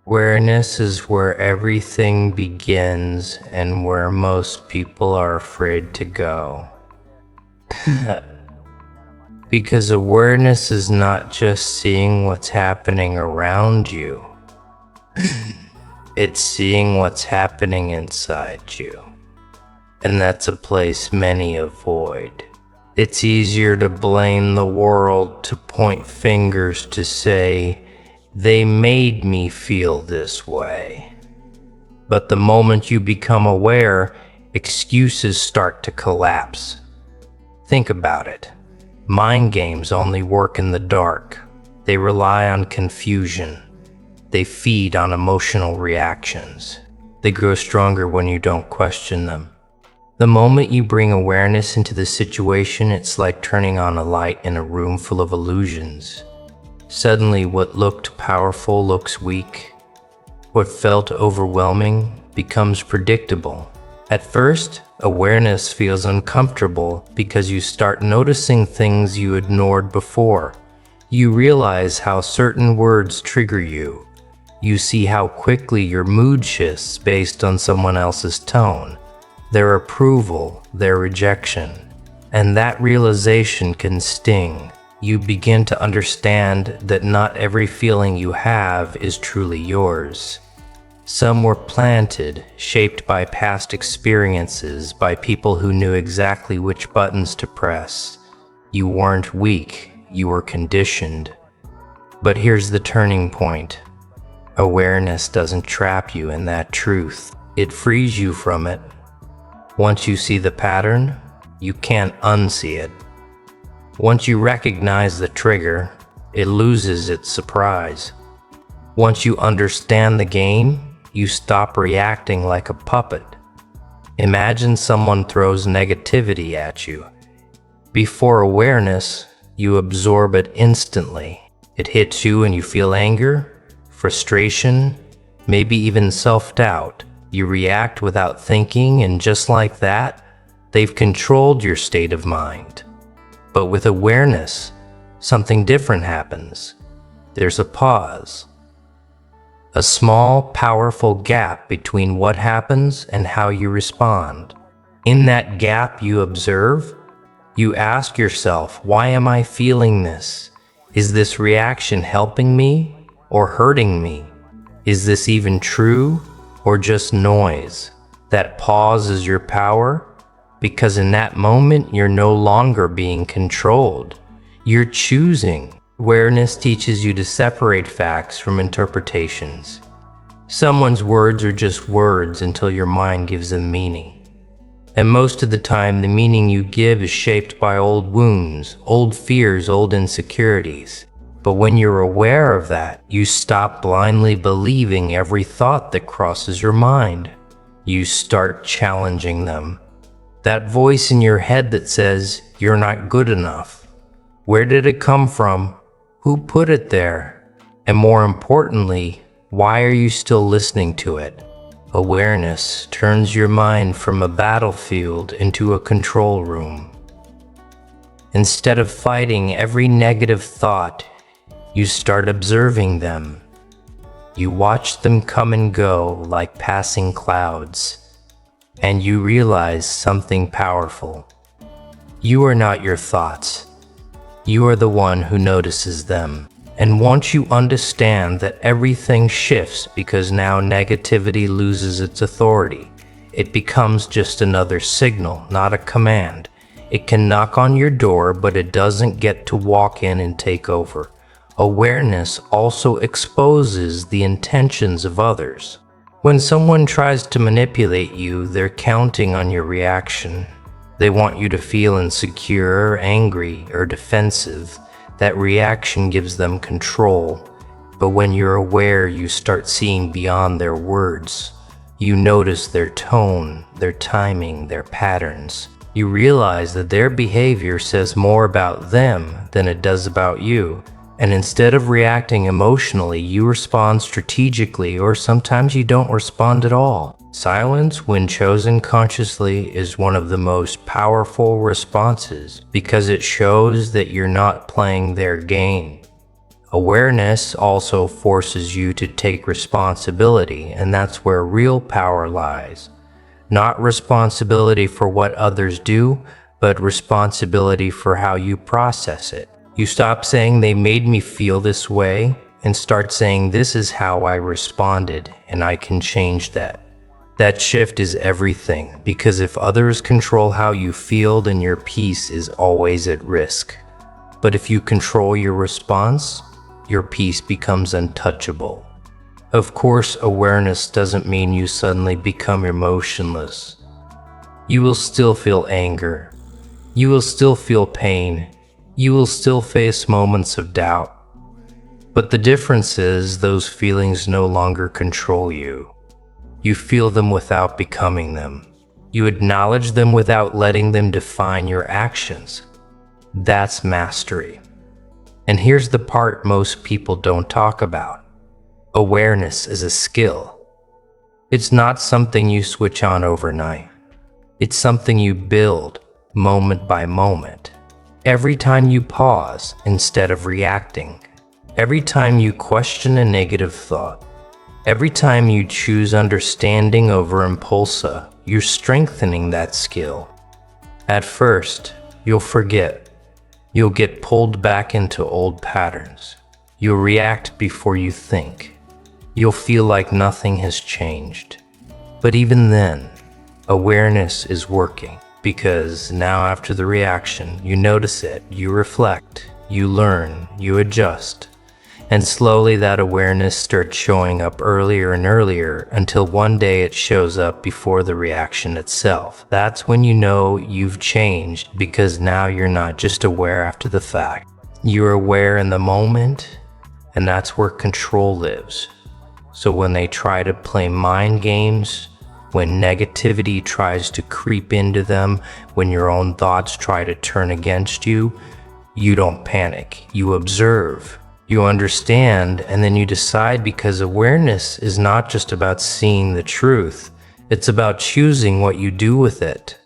Awareness is where everything begins and where most people are afraid to go. Because awareness is not just seeing what's happening around you, it's seeing what's happening inside you. And that's a place many avoid. It's easier to blame the world, to point fingers, to say, they made me feel this way. But the moment you become aware, excuses start to collapse. Think about it. Mind games only work in the dark. They rely on confusion. They feed on emotional reactions. They grow stronger when you don't question them. The moment you bring awareness into the situation, it's like turning on a light in a room full of illusions. Suddenly, what looked powerful looks weak. What felt overwhelming becomes predictable. At first, awareness feels uncomfortable because you start noticing things you ignored before. You realize how certain words trigger you. You see how quickly your mood shifts based on someone else's tone, their approval, their rejection. And that realization can sting. You begin to understand that not every feeling you have is truly yours. Some were planted, shaped by past experiences, by people who knew exactly which buttons to press. You weren't weak, you were conditioned. But here's the turning point. Awareness doesn't trap you in that truth. It frees you from it. Once you see the pattern, you can't unsee it. Once you recognize the trigger, it loses its surprise. Once you understand the game, you stop reacting like a puppet. Imagine someone throws negativity at you. Before awareness, you absorb it instantly. It hits you and you feel anger, frustration, maybe even self-doubt. You react without thinking, and just like that, they've controlled your state of mind. But with awareness, something different happens. There's a pause. A small, powerful gap between what happens and how you respond. In that gap you observe, you ask yourself, why am I feeling this? Is this reaction helping me or hurting me? Is this even true or just noise? That pause is your power, because in that moment you're no longer being controlled. You're choosing. Awareness teaches you to separate facts from interpretations. Someone's words are just words until your mind gives them meaning. And most of the time, the meaning you give is shaped by old wounds, old fears, old insecurities. But when you're aware of that, you stop blindly believing every thought that crosses your mind. You start challenging them. That voice in your head that says, you're not good enough. Where did it come from? Who put it there? And more importantly, why are you still listening to it? Awareness turns your mind from a battlefield into a control room. Instead of fighting every negative thought, you start observing them. You watch them come and go like passing clouds, and you realize something powerful. You are not your thoughts. You are the one who notices them. And once you understand that everything shifts because now negativity loses its authority, it becomes just another signal, not a command. It can knock on your door, but it doesn't get to walk in and take over. Awareness also exposes the intentions of others. When someone tries to manipulate you, they're counting on your reaction. They want you to feel insecure, angry, or defensive. That reaction gives them control. But when you're aware, you start seeing beyond their words. You notice their tone, their timing, their patterns. You realize that their behavior says more about them than it does about you. And instead of reacting emotionally, you respond strategically, or sometimes you don't respond at all. Silence, when chosen consciously, is one of the most powerful responses because it shows that you're not playing their game. Awareness also forces you to take responsibility, and that's where real power lies. Not responsibility for what others do, but responsibility for how you process it. You stop saying they made me feel this way and start saying this is how I responded and I can change that. That shift is everything, because if others control how you feel, then your peace is always at risk. But if you control your response, your peace becomes untouchable. Of course, awareness doesn't mean you suddenly become emotionless. You will still feel anger. You will still feel pain. You will still face moments of doubt. But the difference is those feelings no longer control you. You feel them without becoming them. You acknowledge them without letting them define your actions. That's mastery. And here's the part most people don't talk about. Awareness is a skill. It's not something you switch on overnight. It's something you build moment by moment. Every time you pause instead of reacting. Every time you question a negative thought. Every time you choose understanding over impulsa, you're strengthening that skill. At first, you'll forget. You'll get pulled back into old patterns. You'll react before you think. You'll feel like nothing has changed. But even then, awareness is working, because now after the reaction, you notice it, you reflect, you learn, you adjust. And slowly that awareness starts showing up earlier and earlier until one day it shows up before the reaction itself. That's when you know you've changed, because now you're not just aware after the fact. You're aware in the moment, and that's where control lives. So when they try to play mind games, when negativity tries to creep into them, when your own thoughts try to turn against you, you don't panic. You observe. You understand, and then you decide, because awareness is not just about seeing the truth. It's about choosing what you do with it.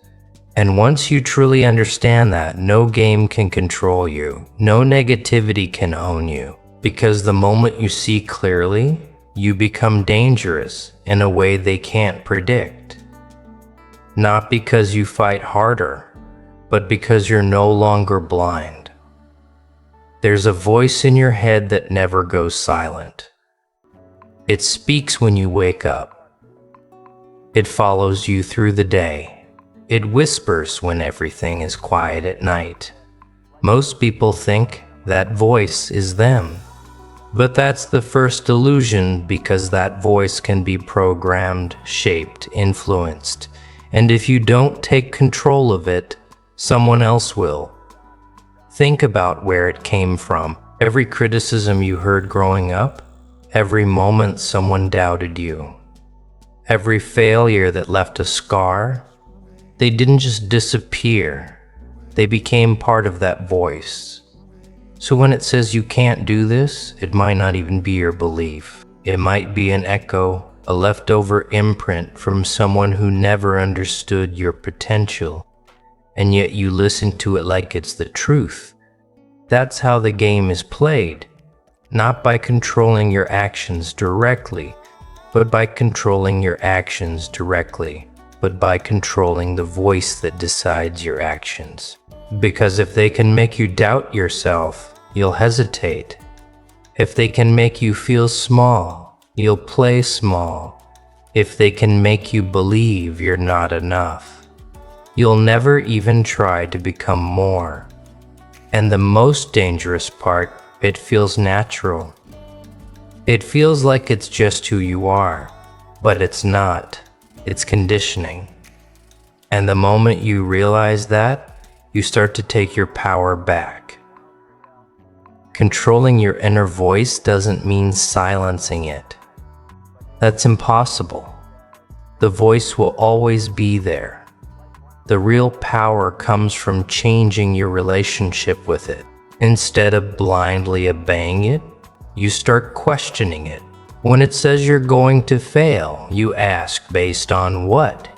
And once you truly understand that, no game can control you. No negativity can own you. Because the moment you see clearly, you become dangerous in a way they can't predict. Not because you fight harder, but because you're no longer blind. There's a voice in your head that never goes silent. It speaks when you wake up. It follows you through the day. It whispers when everything is quiet at night. Most people think that voice is them. But that's the first illusion, because that voice can be programmed, shaped, influenced. And if you don't take control of it, someone else will. Think about where it came from. Every criticism you heard growing up, every moment someone doubted you, every failure that left a scar, they didn't just disappear. They became part of that voice. So when it says you can't do this, it might not even be your belief. It might be an echo, a leftover imprint from someone who never understood your potential. And yet you listen to it like it's the truth. That's how the game is played, not by controlling your actions directly, but by controlling your actions directly, but by controlling the voice that decides your actions. Because if they can make you doubt yourself, you'll hesitate. If they can make you feel small, you'll play small. If they can make you believe you're not enough, you'll never even try to become more. And the most dangerous part, it feels natural. It feels like it's just who you are, but it's not. It's conditioning. And the moment you realize that, you start to take your power back. Controlling your inner voice doesn't mean silencing it. That's impossible. The voice will always be there. The real power comes from changing your relationship with it. Instead of blindly obeying it, you start questioning it. When it says you're going to fail, you ask based on what?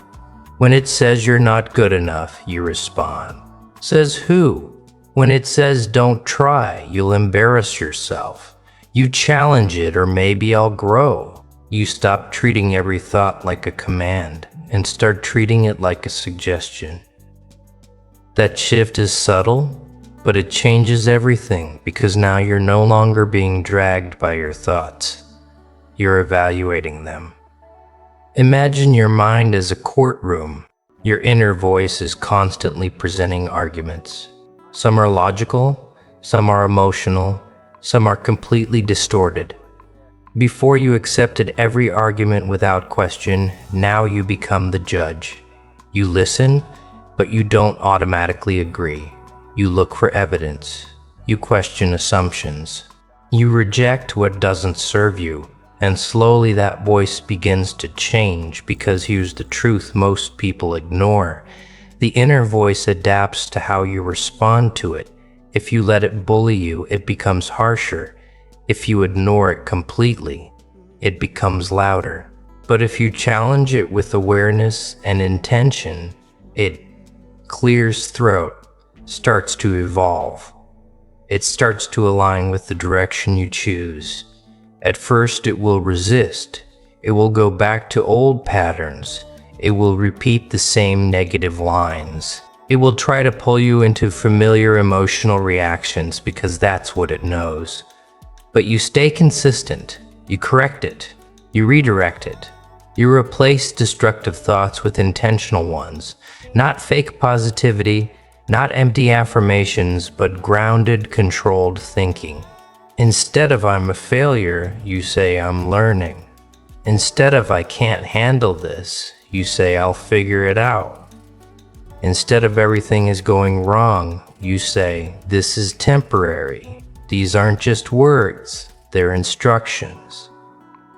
When it says you're not good enough, you respond. Says who? When it says don't try, you'll embarrass yourself. You challenge it, or maybe I'll grow. You stop treating every thought like a command and start treating it like a suggestion. That shift is subtle, but it changes everything, because now you're no longer being dragged by your thoughts. You're evaluating them. Imagine your mind as a courtroom. Your inner voice is constantly presenting arguments. Some are logical, some are emotional, some are completely distorted. Before you accepted every argument without question, now you become the judge. You listen, but you don't automatically agree. You look for evidence. You question assumptions. You reject what doesn't serve you. And slowly that voice begins to change, because here's the truth most people ignore. The inner voice adapts to how you respond to it. If you let it bully you, it becomes harsher. If you ignore it completely, it becomes louder. But if you challenge it with awareness and intention, it clears throat, starts to evolve. It starts to align with the direction you choose. At first, it will resist. It will go back to old patterns. It will repeat the same negative lines. It will try to pull you into familiar emotional reactions, because that's what it knows. But you stay consistent. You correct it. You redirect it. You replace destructive thoughts with intentional ones. Not fake positivity, not empty affirmations, but grounded, controlled thinking. Instead of I'm a failure, you say I'm learning. Instead of I can't handle this, you say I'll figure it out. Instead of everything is going wrong, you say this is temporary. These aren't just words, they're instructions.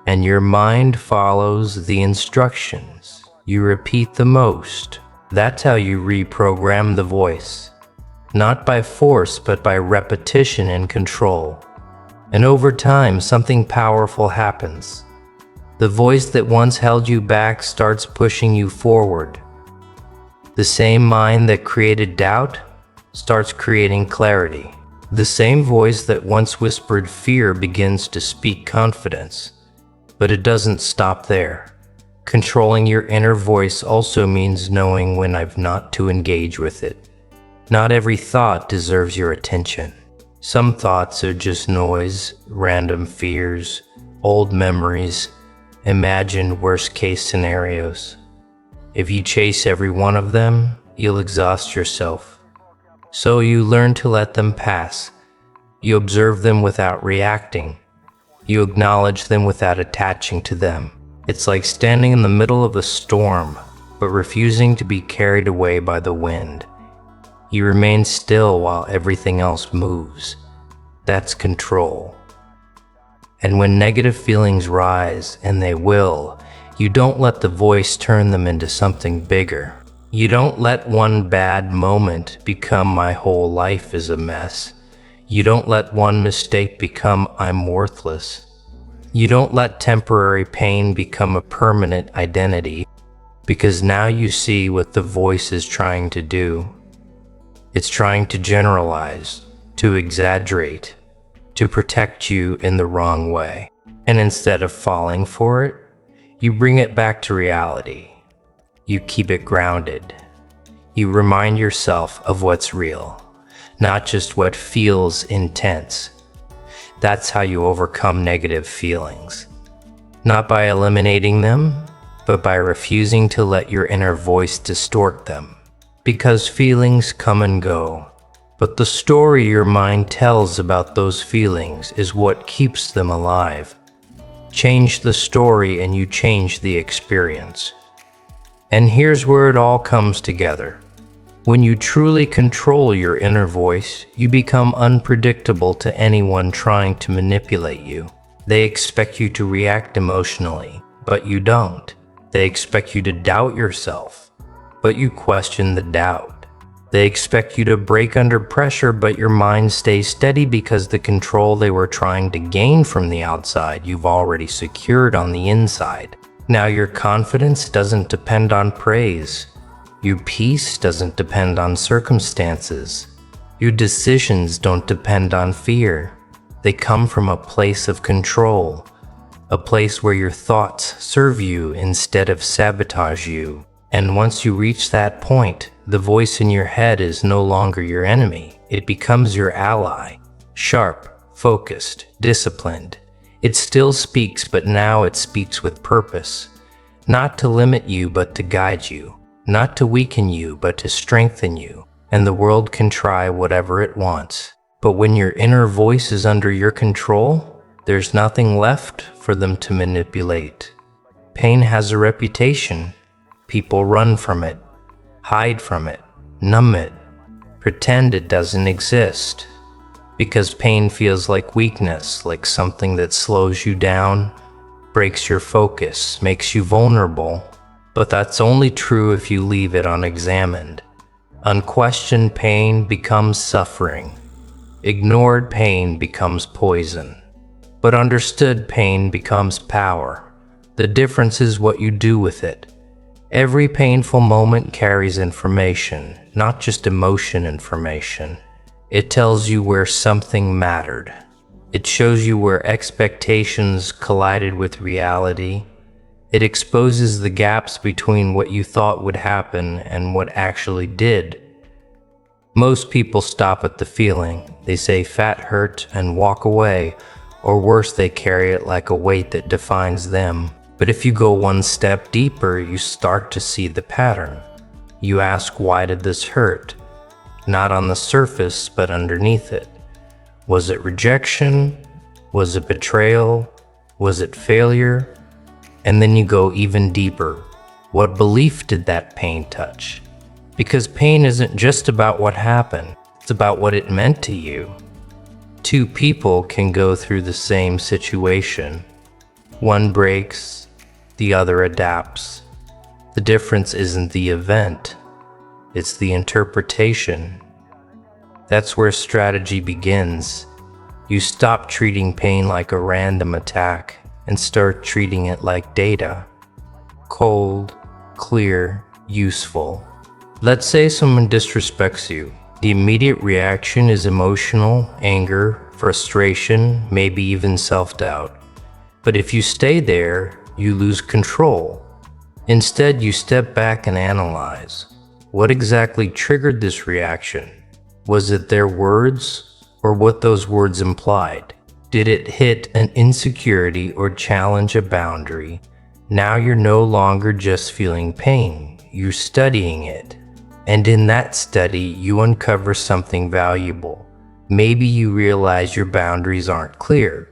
And your mind follows the instructions. You repeat the most. That's how you reprogram the voice. Not by force, but by repetition and control. And over time, something powerful happens. The voice that once held you back starts pushing you forward. The same mind that created doubt starts creating clarity. The same voice that once whispered fear begins to speak confidence. But it doesn't stop there. Controlling your inner voice also means knowing when not to engage with it. Not every thought deserves your attention. Some thoughts are just noise, random fears, old memories, imagined worst-case scenarios. If you chase every one of them, you'll exhaust yourself. So you learn to let them pass. You observe them without reacting. You acknowledge them without attaching to them. It's like standing in the middle of a storm, but refusing to be carried away by the wind. You remain still while everything else moves. That's control. And when negative feelings rise, and they will, you don't let the voice turn them into something bigger. You don't let one bad moment become my whole life is a mess. You don't let one mistake become I'm worthless. You don't let temporary pain become a permanent identity, because now you see what the voice is trying to do. It's trying to generalize, to exaggerate, to protect you in the wrong way. And instead of falling for it, you bring it back to reality. You keep it grounded. You remind yourself of what's real, not just what feels intense. That's how you overcome negative feelings. Not by eliminating them, but by refusing to let your inner voice distort them. Because feelings come and go, but the story your mind tells about those feelings is what keeps them alive. Change the story and you change the experience. And here's where it all comes together. When you truly control your inner voice, you become unpredictable to anyone trying to manipulate you. They expect you to react emotionally, but you don't. They expect you to doubt yourself, but you question the doubt. They expect you to break under pressure, but your mind stays steady because the control they were trying to gain from the outside you've already secured on the inside. Now your confidence doesn't depend on praise. Your peace doesn't depend on circumstances. Your decisions don't depend on fear. They come from a place of control, a place where your thoughts serve you instead of sabotage you. And once you reach that point, the voice in your head is no longer your enemy. It becomes your ally. Sharp, focused, disciplined. It still speaks, but now it speaks with purpose. Not to limit you, but to guide you. Not to weaken you, but to strengthen you. And the world can try whatever it wants. But when your inner voice is under your control, there's nothing left for them to manipulate. Pain has a reputation. People run from it, hide from it, numb it, pretend it doesn't exist. Because pain feels like weakness, like something that slows you down, breaks your focus, makes you vulnerable. But that's only true if you leave it unexamined. Unquestioned pain becomes suffering. Ignored pain becomes poison. But understood pain becomes power. The difference is what you do with it. Every painful moment carries information, not just emotion information. It tells you where something mattered. It shows you where expectations collided with reality. It exposes the gaps between what you thought would happen and what actually did. Most people stop at the feeling. They say fat hurt and walk away, or worse, they carry it like a weight that defines them. But if you go one step deeper, you start to see the pattern. You ask, why did this hurt? Not on the surface, but underneath it. Was it rejection? Was it betrayal? Was it failure? And then you go even deeper. What belief did that pain touch? Because pain isn't just about what happened, it's about what it meant to you. Two people can go through the same situation. One breaks, the other adapts. The difference isn't the event, it's the interpretation. That's where strategy begins. You stop treating pain like a random attack and start treating it like data. Cold, clear, useful. Let's say someone disrespects you. The immediate reaction is emotional, anger, frustration, maybe even self-doubt. But if you stay there, you lose control. Instead, you step back and analyze. What exactly triggered this reaction? Was it their words or what those words implied? Did it hit an insecurity or challenge a boundary? Now you're no longer just feeling pain, you're studying it. And in that study, you uncover something valuable. Maybe you realize your boundaries aren't clear.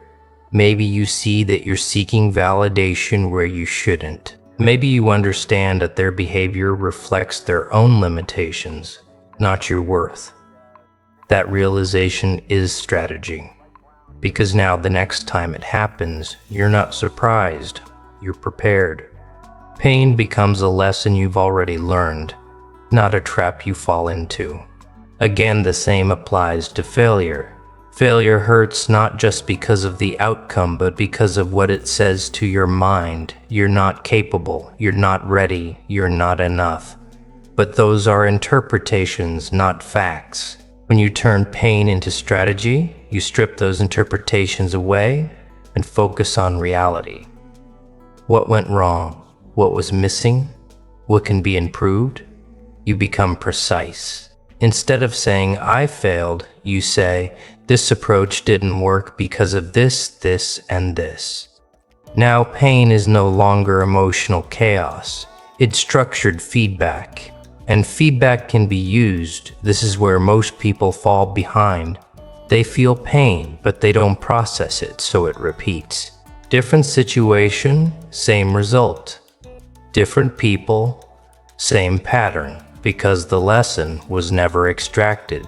Maybe you see that you're seeking validation where you shouldn't. Maybe you understand that their behavior reflects their own limitations, not your worth. That realization is strategy. Because now the next time it happens, you're not surprised, you're prepared. Pain becomes a lesson you've already learned, not a trap you fall into. Again, the same applies to failure. Failure hurts not just because of the outcome, but because of what it says to your mind. You're not capable, you're not ready, you're not enough. But those are interpretations, not facts. When you turn pain into strategy, you strip those interpretations away and focus on reality. What went wrong? What was missing? What can be improved? You become precise. Instead of saying, I failed, you say, this approach didn't work because of this, and this. Now pain is no longer emotional chaos. It's structured feedback. And feedback can be used. This is where most people fall behind. They feel pain, but they don't process it, so it repeats. Different situation, same result. Different people, same pattern, because the lesson was never extracted.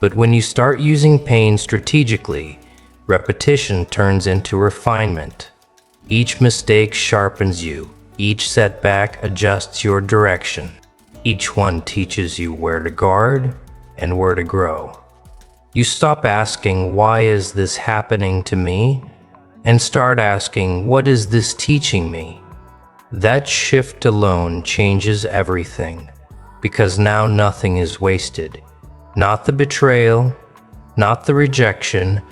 But when you start using pain strategically, repetition turns into refinement. Each mistake sharpens you. Each setback adjusts your direction. Each one teaches you where to guard and where to grow. You stop asking, why is this happening to me? And start asking, what is this teaching me? That shift alone changes everything, because now nothing is wasted. Not the betrayal, not the rejection,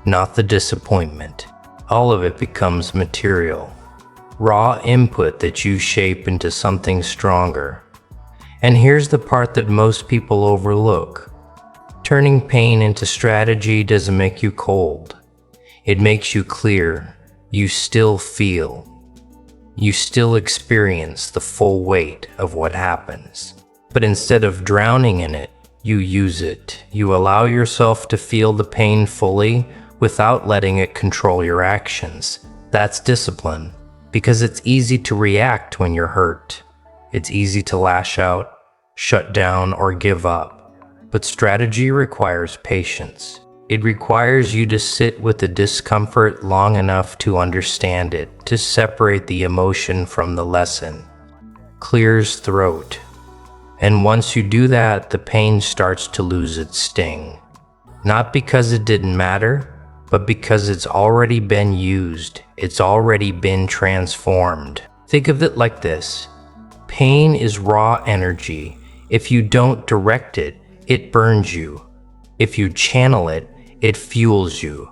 not the disappointment. All of it becomes material, raw input that you shape into something stronger. And here's the part that most people overlook. Turning pain into strategy doesn't make you cold. It makes you clear. You still feel. You still experience the full weight of what happens. But instead of drowning in it, you use it. You allow yourself to feel the pain fully without letting it control your actions. That's discipline, because it's easy to react when you're hurt. It's easy to lash out, shut down, or give up. But strategy requires patience. It requires you to sit with the discomfort long enough to understand it, to separate the emotion from the lesson. Clears throat. And once you do that, the pain starts to lose its sting. Not because it didn't matter, but because it's already been used. It's already been transformed. Think of it like this. Pain is raw energy. If you don't direct it, it burns you. If you channel it, it fuels you.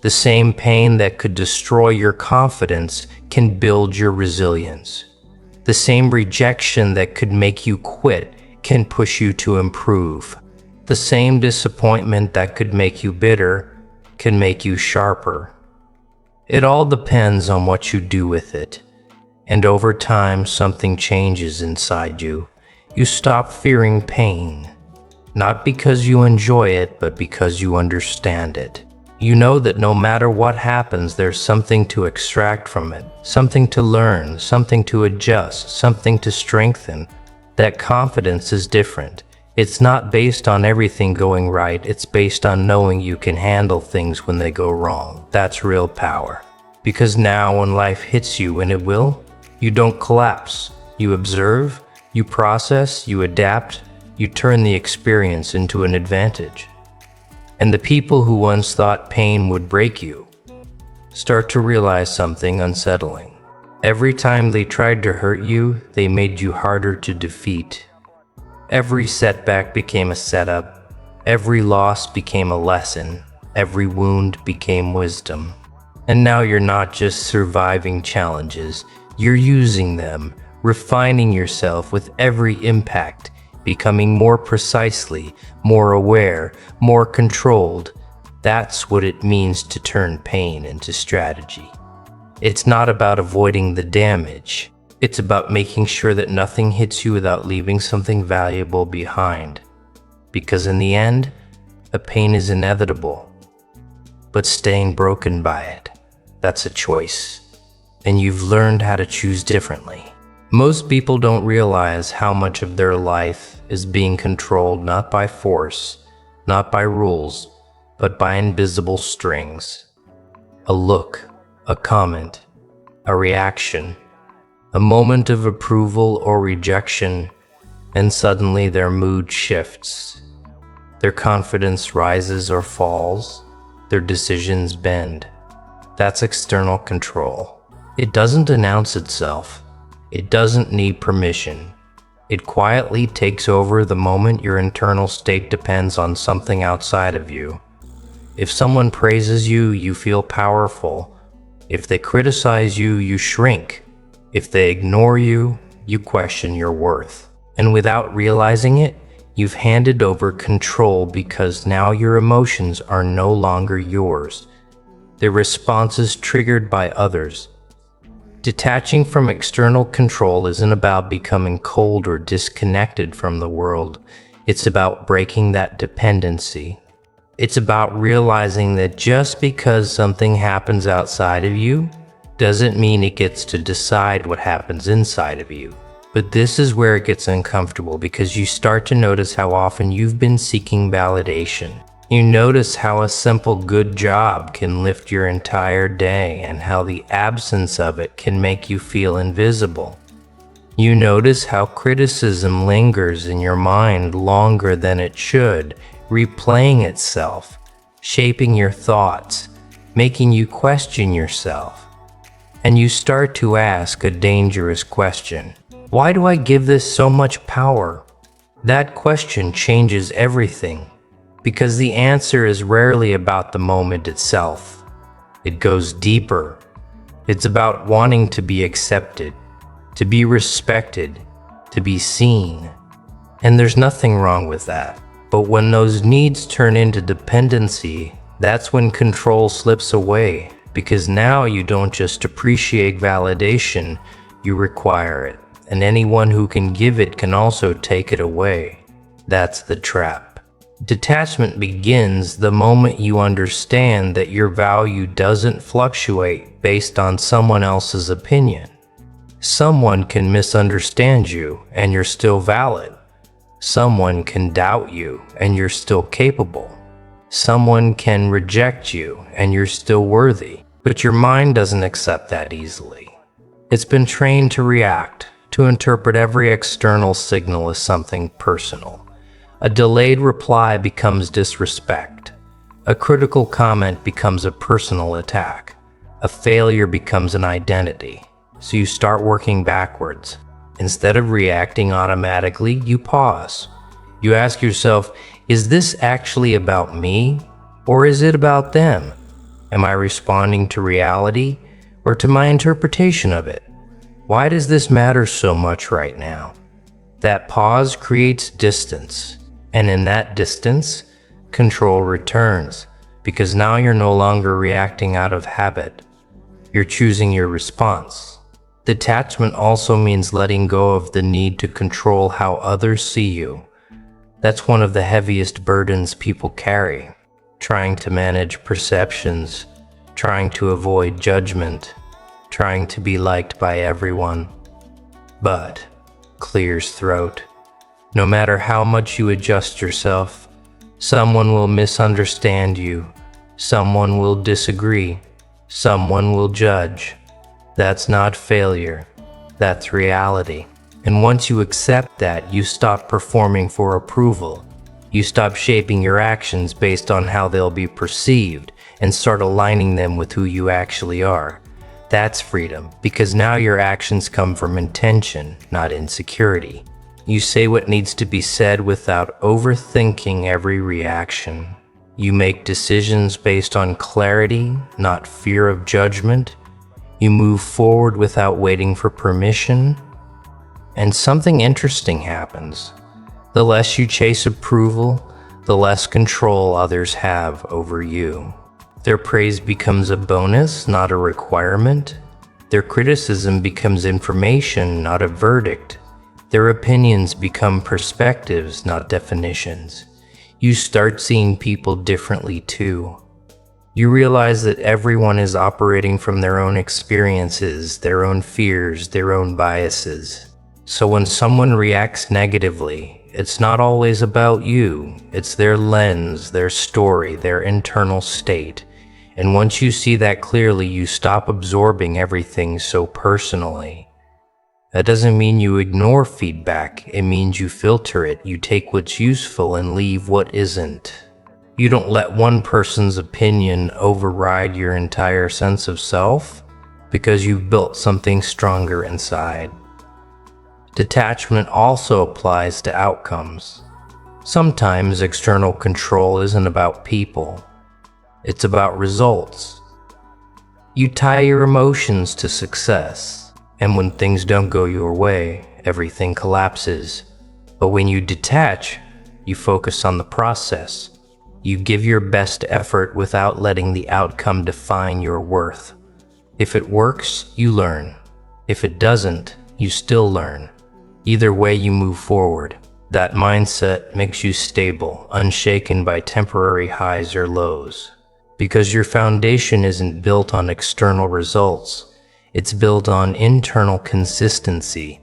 The same pain that could destroy your confidence can build your resilience. The same rejection that could make you quit can push you to improve. The same disappointment that could make you bitter can make you sharper. It all depends on what you do with it. And over time, something changes inside you. You stop fearing pain. Not because you enjoy it, but because you understand it. You know that no matter what happens, there's something to extract from it, something to learn, something to adjust, something to strengthen. That confidence is different. It's not based on everything going right, it's based on knowing you can handle things when they go wrong. That's real power. Because now when life hits you, and it will, you don't collapse. You observe, you process, you adapt, you turn the experience into an advantage. And the people who once thought pain would break you start to realize something unsettling. Every time they tried to hurt you, they made you harder to defeat. Every setback became a setup. Every loss became a lesson. Every wound became wisdom. And now you're not just surviving challenges, you're using them, refining yourself with every impact, becoming more precisely, more aware, more controlled. That's what it means to turn pain into strategy. It's not about avoiding the damage. It's about making sure that nothing hits you without leaving something valuable behind. Because in the end, a pain is inevitable. But staying broken by it, that's a choice. And you've learned how to choose differently. Most people don't realize how much of their life is being controlled not by force, not by rules, but by invisible strings. A look, a comment, a reaction, a moment of approval or rejection, and suddenly their mood shifts. Their confidence rises or falls, their decisions bend. That's external control. It doesn't announce itself. It doesn't need permission. It quietly takes over the moment your internal state depends on something outside of you. If someone praises you, you feel powerful. If they criticize you, you shrink. If they ignore you, you question your worth. And without realizing it, you've handed over control because now your emotions are no longer yours. They're responses triggered by others. Detaching from external control isn't about becoming cold or disconnected from the world. It's about breaking that dependency. It's about realizing that just because something happens outside of you doesn't mean it gets to decide what happens inside of you. But this is where it gets uncomfortable, because you start to notice how often you've been seeking validation. You notice how a simple good job can lift your entire day, and how the absence of it can make you feel invisible. You notice how criticism lingers in your mind longer than it should, replaying itself, shaping your thoughts, making you question yourself. And you start to ask a dangerous question. Why do I give this so much power? That question changes everything, because the answer is rarely about the moment itself. It goes deeper. It's about wanting to be accepted, to be respected, to be seen. And there's nothing wrong with that. But when those needs turn into dependency, that's when control slips away, because now you don't just appreciate validation, you require it. And anyone who can give it can also take it away. That's the trap. Detachment begins the moment you understand that your value doesn't fluctuate based on someone else's opinion. Someone can misunderstand you and you're still valid. Someone can doubt you and you're still capable. Someone can reject you and you're still worthy. But your mind doesn't accept that easily. It's been trained to react, to interpret every external signal as something personal. A delayed reply becomes disrespect. A critical comment becomes a personal attack. A failure becomes an identity. So you start working backwards. Instead of reacting automatically, you pause. You ask yourself, is this actually about me? Or is it about them? Am I responding to reality or to my interpretation of it? Why does this matter so much right now? That pause creates distance, and in that distance, control returns, because now you're no longer reacting out of habit. You're choosing your response. Detachment also means letting go of the need to control how others see you. That's one of the heaviest burdens people carry, trying to manage perceptions, trying to avoid judgment, trying to be liked by everyone. But clears throat. No matter how much you adjust yourself, someone will misunderstand you, someone will disagree, someone will judge. That's not failure, that's reality. And once you accept that, you stop performing for approval. You stop shaping your actions based on how they'll be perceived and start aligning them with who you actually are. That's freedom, because now your actions come from intention, not insecurity. You say what needs to be said without overthinking every reaction. You make decisions based on clarity, not fear of judgment. You move forward without waiting for permission. And something interesting happens. The less you chase approval, the less control others have over you. Their praise becomes a bonus, not a requirement. Their criticism becomes information, not a verdict. Their opinions become perspectives, not definitions. You start seeing people differently too. You realize that everyone is operating from their own experiences, their own fears, their own biases. So when someone reacts negatively, it's not always about you. It's their lens, their story, their internal state. And once you see that clearly, you stop absorbing everything so personally. That doesn't mean you ignore feedback. It means you filter it. You take what's useful and leave what isn't. You don't let one person's opinion override your entire sense of self, because you've built something stronger inside. Detachment also applies to outcomes. Sometimes external control isn't about people. It's about results. You tie your emotions to success, and when things don't go your way, everything collapses. But when you detach, you focus on the process. You give your best effort without letting the outcome define your worth. If it works, you learn. If it doesn't, you still learn. Either way, you move forward. That mindset makes you stable, unshaken by temporary highs or lows. Because your foundation isn't built on external results. It's built on internal consistency.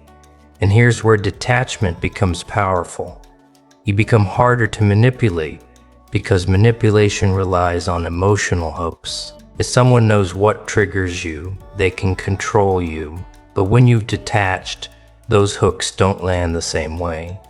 And here's where detachment becomes powerful. You become harder to manipulate, because manipulation relies on emotional hooks. If someone knows what triggers you, they can control you. But when you've detached, Those hooks don't land the same way.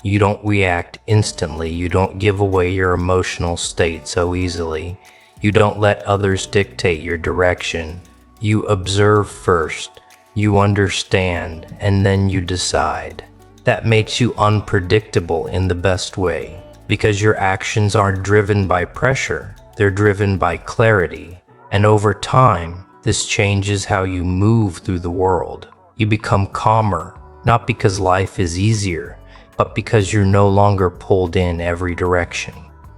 You don't react instantly. You don't give away your emotional state so easily. You don't let others dictate your direction. You observe first. You understand, and then you decide. That makes you unpredictable in the best way, because your actions aren't driven by pressure. They're driven by clarity. And over time, this changes how you move through the world. You become calmer, not because life is easier, but because you're no longer pulled in every direction.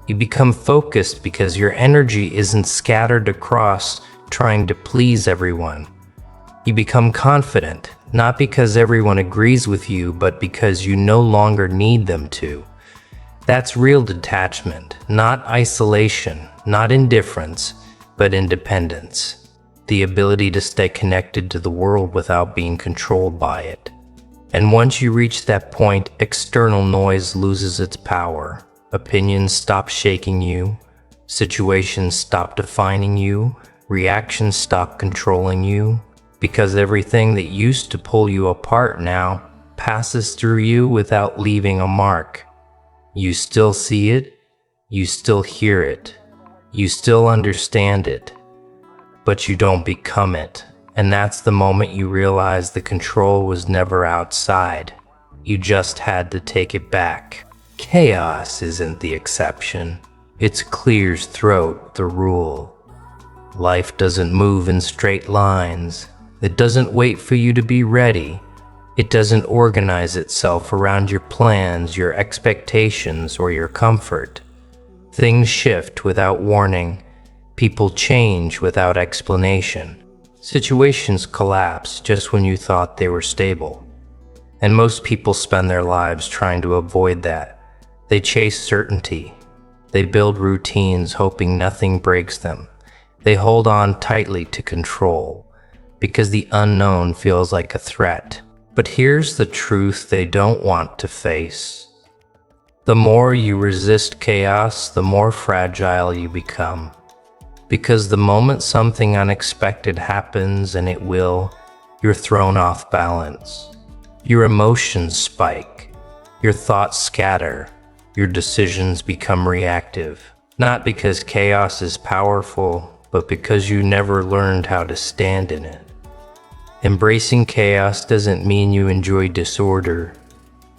You become focused because your energy isn't scattered across trying to please everyone. You become confident, not because everyone agrees with you, but because you no longer need them to. That's real detachment, not isolation, not indifference, but independence. The ability to stay connected to the world without being controlled by it. And once you reach that point, external noise loses its power. Opinions stop shaking you. Situations stop defining you. Reactions stop controlling you. Because everything that used to pull you apart now passes through you without leaving a mark. You still see it. You still hear it. You still understand it. But you don't become it. And that's the moment you realize the control was never outside. You just had to take it back. Chaos isn't the exception. It's clear's throat, the rule. Life doesn't move in straight lines. It doesn't wait for you to be ready. It doesn't organize itself around your plans, your expectations, or your comfort. Things shift without warning. People change without explanation. Situations collapse just when you thought they were stable. And most people spend their lives trying to avoid that. They chase certainty. They build routines hoping nothing breaks them. They hold on tightly to control because the unknown feels like a threat. But here's the truth they don't want to face. The more you resist chaos, the more fragile you become. Because the moment something unexpected happens, and it will, you're thrown off balance. Your emotions spike. Your thoughts scatter. Your decisions become reactive. Not because chaos is powerful, but because you never learned how to stand in it. Embracing chaos doesn't mean you enjoy disorder.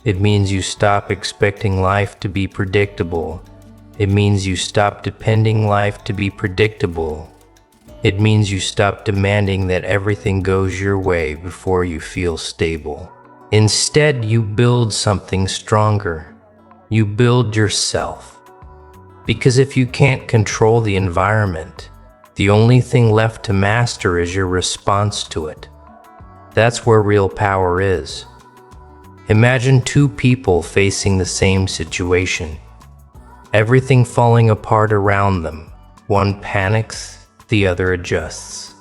It means you stop expecting life to be predictable. It means you stop depending life to be predictable. It means you stop demanding that everything goes your way before you feel stable. Instead, you build something stronger. You build yourself. Because if you can't control the environment, the only thing left to master is your response to it. That's where real power is. Imagine two people facing the same situation. Everything falling apart around them. One panics, the other adjusts.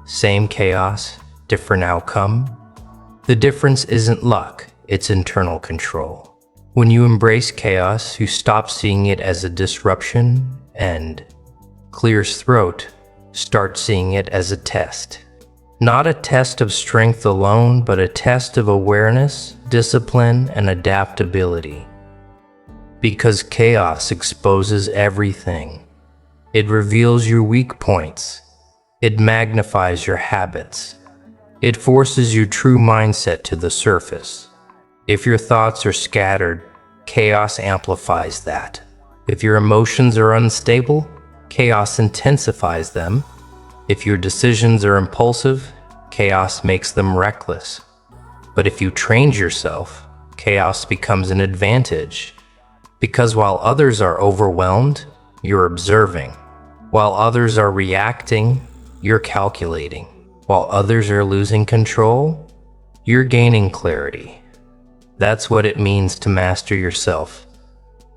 Same chaos, different outcome. The difference isn't luck, it's internal control. When you embrace chaos, you stop seeing it as a disruption and, clears throat, start seeing it as a test. Not a test of strength alone, but a test of awareness, discipline, and adaptability. Because chaos exposes everything. It reveals your weak points. It magnifies your habits. It forces your true mindset to the surface. If your thoughts are scattered, chaos amplifies that. If your emotions are unstable, chaos intensifies them. If your decisions are impulsive, chaos makes them reckless. But if you train yourself, chaos becomes an advantage. Because while others are overwhelmed, you're observing. While others are reacting, you're calculating. While others are losing control, you're gaining clarity. That's what it means to master yourself.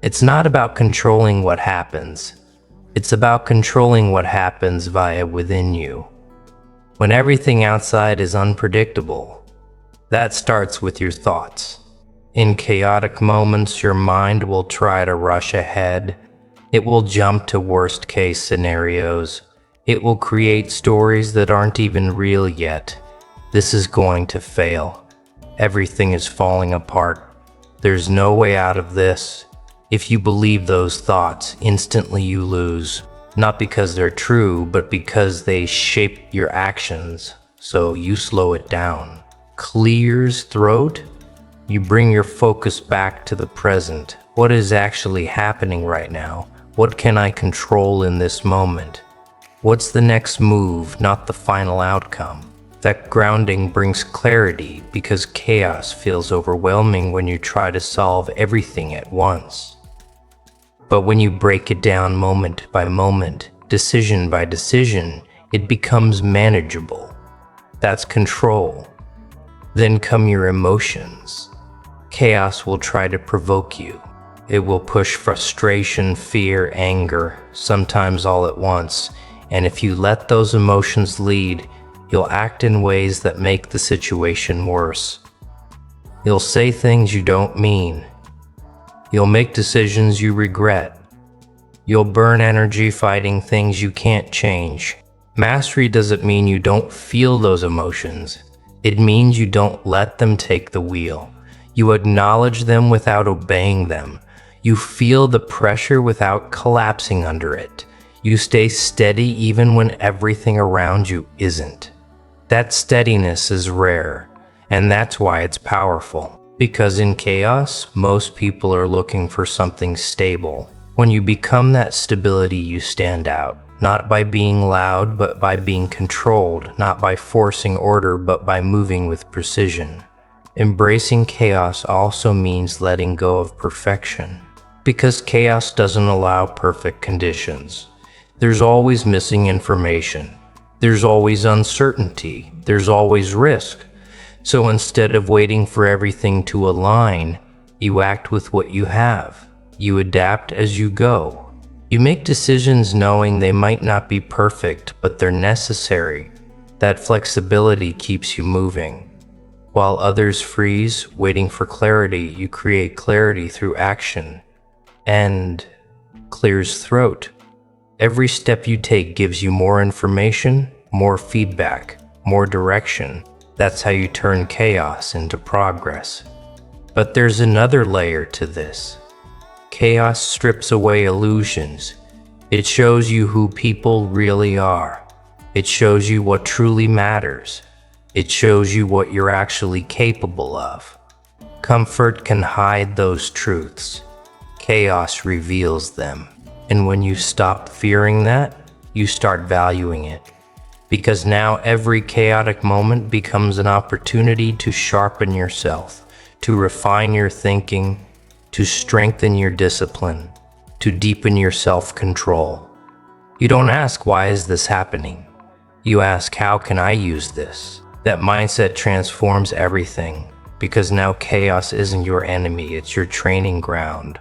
It's not about controlling what happens. It's about controlling what happens via within you. When everything outside is unpredictable, that starts with your thoughts. In chaotic moments, your mind will try to rush ahead. It will jump to worst-case scenarios. It will create stories that aren't even real yet. This is going to fail. Everything is falling apart. There's no way out of this. If you believe those thoughts, instantly you lose. Not because they're true, but because they shape your actions, so you slow it down. Clears throat? You bring your focus back to the present. What is actually happening right now? What can I control in this moment? What's the next move, not the final outcome? That grounding brings clarity because chaos feels overwhelming when you try to solve everything at once. But when you break it down moment by moment, decision by decision, it becomes manageable. That's control. Then come your emotions. Chaos will try to provoke you. It will push frustration, fear, anger, sometimes all at once. And if you let those emotions lead, you'll act in ways that make the situation worse. You'll say things you don't mean. You'll make decisions you regret. You'll burn energy fighting things you can't change. Mastery doesn't mean you don't feel those emotions. It means you don't let them take the wheel. You acknowledge them without obeying them. You feel the pressure without collapsing under it. You stay steady even when everything around you isn't. That steadiness is rare, and that's why it's powerful. Because in chaos, most people are looking for something stable. When you become that stability, you stand out. Not by being loud, but by being controlled. Not by forcing order, but by moving with precision. Embracing chaos also means letting go of perfection. Because chaos doesn't allow perfect conditions. There's always missing information. There's always uncertainty. There's always risk. So instead of waiting for everything to align, you act with what you have. You adapt as you go. You make decisions knowing they might not be perfect, but they're necessary. That flexibility keeps you moving. While others freeze, waiting for clarity, you create clarity through action. And clears throat. Every step you take gives you more information, more feedback, more direction. That's how you turn chaos into progress. But there's another layer to this. Chaos strips away illusions. It shows you who people really are. It shows you what truly matters. It shows you what you're actually capable of. Comfort can hide those truths. Chaos reveals them. And when you stop fearing that, you start valuing it. Because now every chaotic moment becomes an opportunity to sharpen yourself, to refine your thinking, to strengthen your discipline, to deepen your self-control. You don't ask, why is this happening? You ask, how can I use this? That mindset transforms everything, because now chaos isn't your enemy, it's your training ground.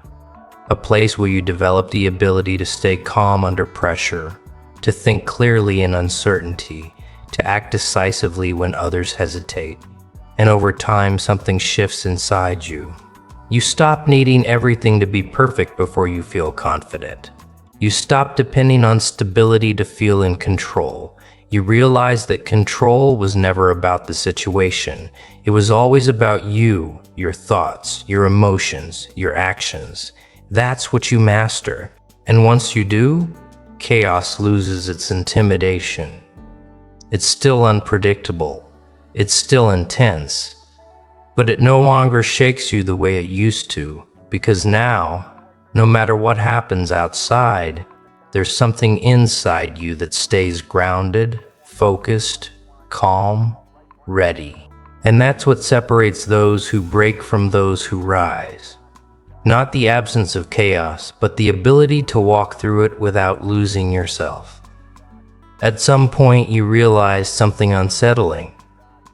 A place where you develop the ability to stay calm under pressure, to think clearly in uncertainty, to act decisively when others hesitate. And over time, something shifts inside you. You stop needing everything to be perfect before you feel confident. You stop depending on stability to feel in control. You realize that control was never about the situation. It was always about you, your thoughts, your emotions, your actions. That's what you master. And once you do, chaos loses its intimidation. It's still unpredictable. It's still intense. But it no longer shakes you the way it used to, because now, no matter what happens outside, there's something inside you that stays grounded, focused, calm, ready. And that's what separates those who break from those who rise. Not the absence of chaos, but the ability to walk through it without losing yourself. At some point, you realize something unsettling.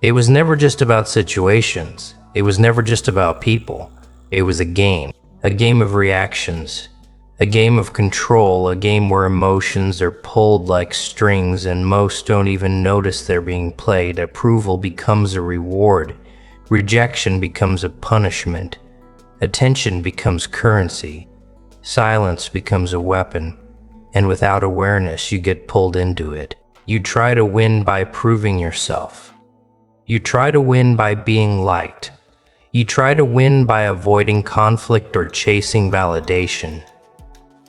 It was never just about situations. It was never just about people. It was a game of reactions, a game of control, a game where emotions are pulled like strings and most don't even notice they're being played. Approval becomes a reward. Rejection becomes a punishment. Attention becomes currency. Silence becomes a weapon. And without awareness, you get pulled into it. You try to win by proving yourself. You try to win by being liked. You try to win by avoiding conflict or chasing validation.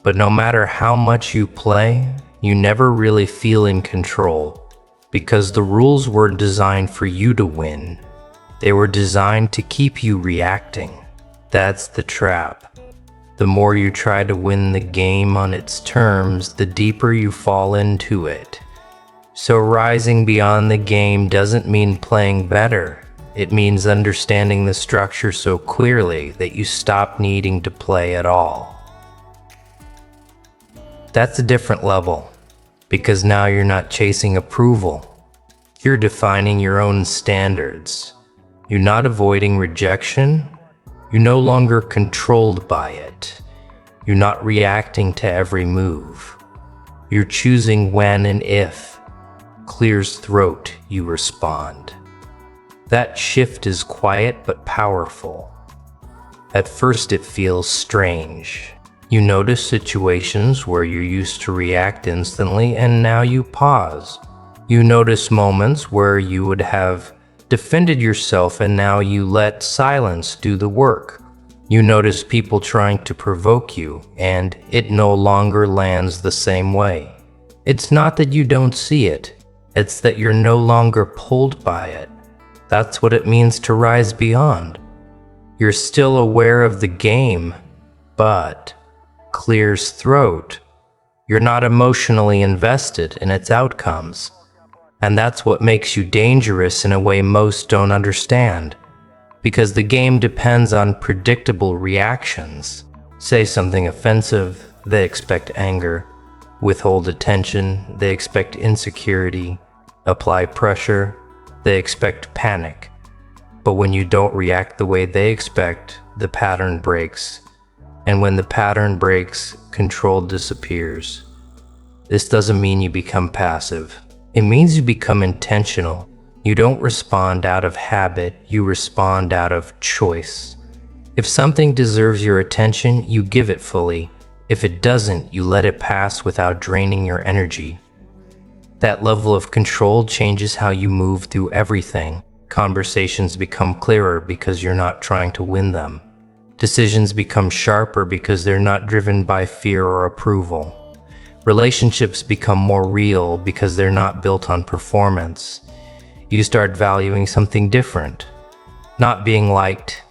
But no matter how much you play, you never really feel in control, because the rules weren't designed for you to win. They were designed to keep you reacting. That's the trap. The more you try to win the game on its terms, the deeper you fall into it. So rising beyond the game doesn't mean playing better. It means understanding the structure so clearly that you stop needing to play at all. That's a different level, because now you're not chasing approval. You're defining your own standards. You're not avoiding rejection. You're no longer controlled by it. You're not reacting to every move. You're choosing when and if. Clears throat, you respond. That shift is quiet but powerful. At first it feels strange. You notice situations where you used to react instantly and now you pause. You notice moments where you would have defended yourself and now you let silence do the work. You notice people trying to provoke you and it no longer lands the same way. It's not that you don't see it, it's that you're no longer pulled by it. That's what it means to rise beyond. You're still aware of the game, but clears throat. You're not emotionally invested in its outcomes. And that's what makes you dangerous in a way most don't understand. Because the game depends on predictable reactions. Say something offensive, they expect anger. Withhold attention, they expect insecurity. Apply pressure, they expect panic. But when you don't react the way they expect, the pattern breaks. And when the pattern breaks, control disappears. This doesn't mean you become passive. It means you become intentional. You don't respond out of habit, you respond out of choice. If something deserves your attention, you give it fully. If it doesn't, you let it pass without draining your energy. That level of control changes how you move through everything. Conversations become clearer because you're not trying to win them. Decisions become sharper because they're not driven by fear or approval. Relationships become more real because they're not built on performance. You start valuing something different. Not being liked,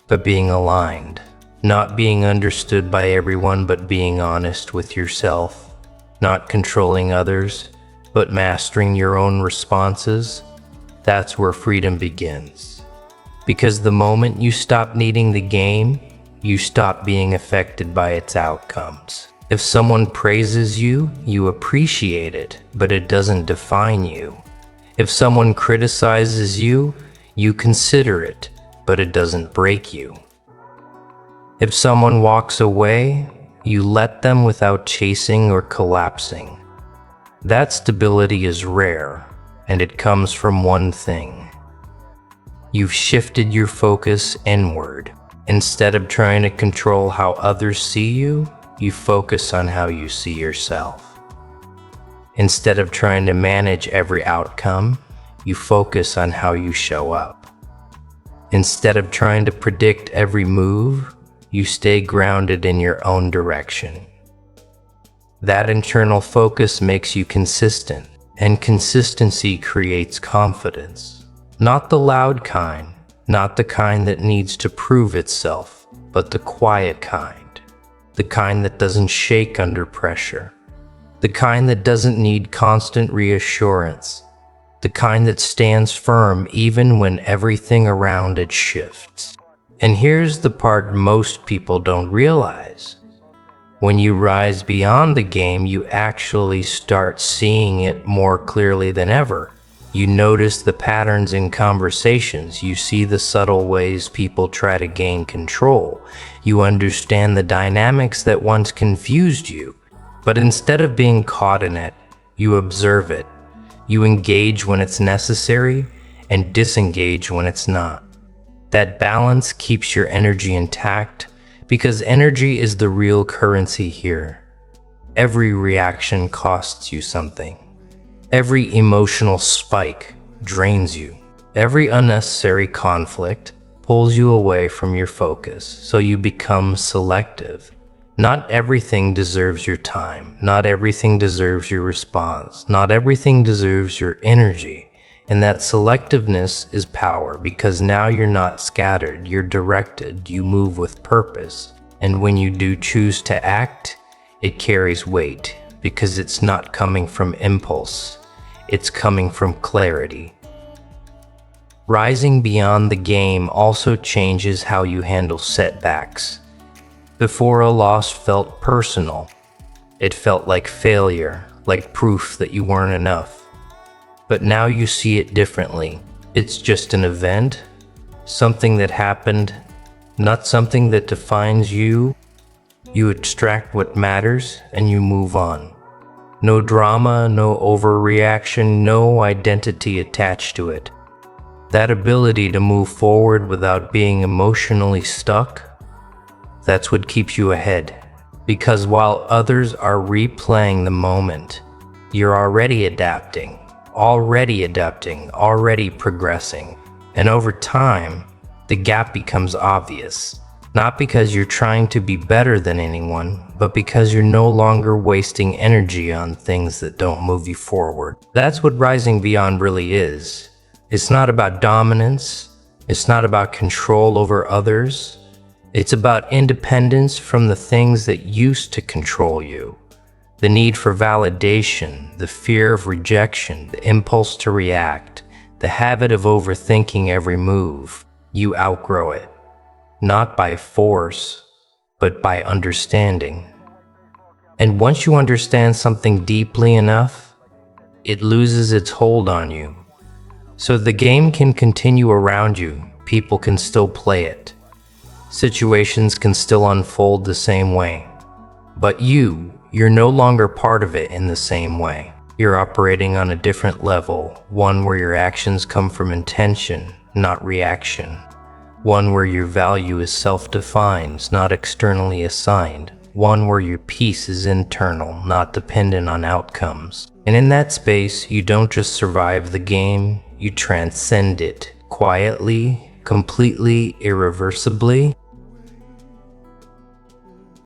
but being aligned. Not being understood by everyone, but being honest with yourself. Not controlling others, but mastering your own responses. That's where freedom begins. Because the moment you stop needing the game, you stop being affected by its outcomes. If someone praises you, you appreciate it, but it doesn't define you. If someone criticizes you, you consider it, but it doesn't break you. If someone walks away, you let them without chasing or collapsing. That stability is rare, and it comes from one thing. You've shifted your focus inward. Instead of trying to control how others see you, you focus on how you see yourself. Instead of trying to manage every outcome, you focus on how you show up. Instead of trying to predict every move, you stay grounded in your own direction. That internal focus makes you consistent, and consistency creates confidence. Not the loud kind, not the kind that needs to prove itself, but the quiet kind. The kind that doesn't shake under pressure. The kind that doesn't need constant reassurance. The kind that stands firm even when everything around it shifts. And here's the part most people don't realize. When you rise beyond the game, you actually start seeing it more clearly than ever. You notice the patterns in conversations. You see the subtle ways people try to gain control. You understand the dynamics that once confused you. But instead of being caught in it, you observe it. You engage when it's necessary and disengage when it's not. That balance keeps your energy intact because energy is the real currency here. Every reaction costs you something. Every emotional spike drains you. Every unnecessary conflict pulls you away from your focus, so you become selective. Not everything deserves your time. Not everything deserves your response. Not everything deserves your energy. And that selectiveness is power, because now you're not scattered, you're directed, you move with purpose. And when you do choose to act, it carries weight, because it's not coming from impulse, it's coming from clarity. Rising beyond the game also changes how you handle setbacks. Before, a loss felt personal. It felt like failure, like proof that you weren't enough. But now you see it differently. It's just an event, something that happened, not something that defines you. You extract what matters and you move on. No drama, no overreaction, no identity attached to it. That ability to move forward without being emotionally stuck, that's what keeps you ahead. Because while others are replaying the moment, you're already adapting, already progressing. And over time, the gap becomes obvious. Not because you're trying to be better than anyone, but because you're no longer wasting energy on things that don't move you forward. That's what rising beyond really is. It's not about dominance. It's not about control over others. It's about independence from the things that used to control you. The need for validation, the fear of rejection, the impulse to react, the habit of overthinking every move. You outgrow it. Not by force, but by understanding. And once you understand something deeply enough, it loses its hold on you. So the game can continue around you, people can still play it. Situations can still unfold the same way. But you're no longer part of it in the same way. You're operating on a different level, one where your actions come from intention, not reaction. One where your value is self-defined, not externally assigned. One where your peace is internal, not dependent on outcomes. And in that space, you don't just survive the game, you transcend it quietly, completely, irreversibly.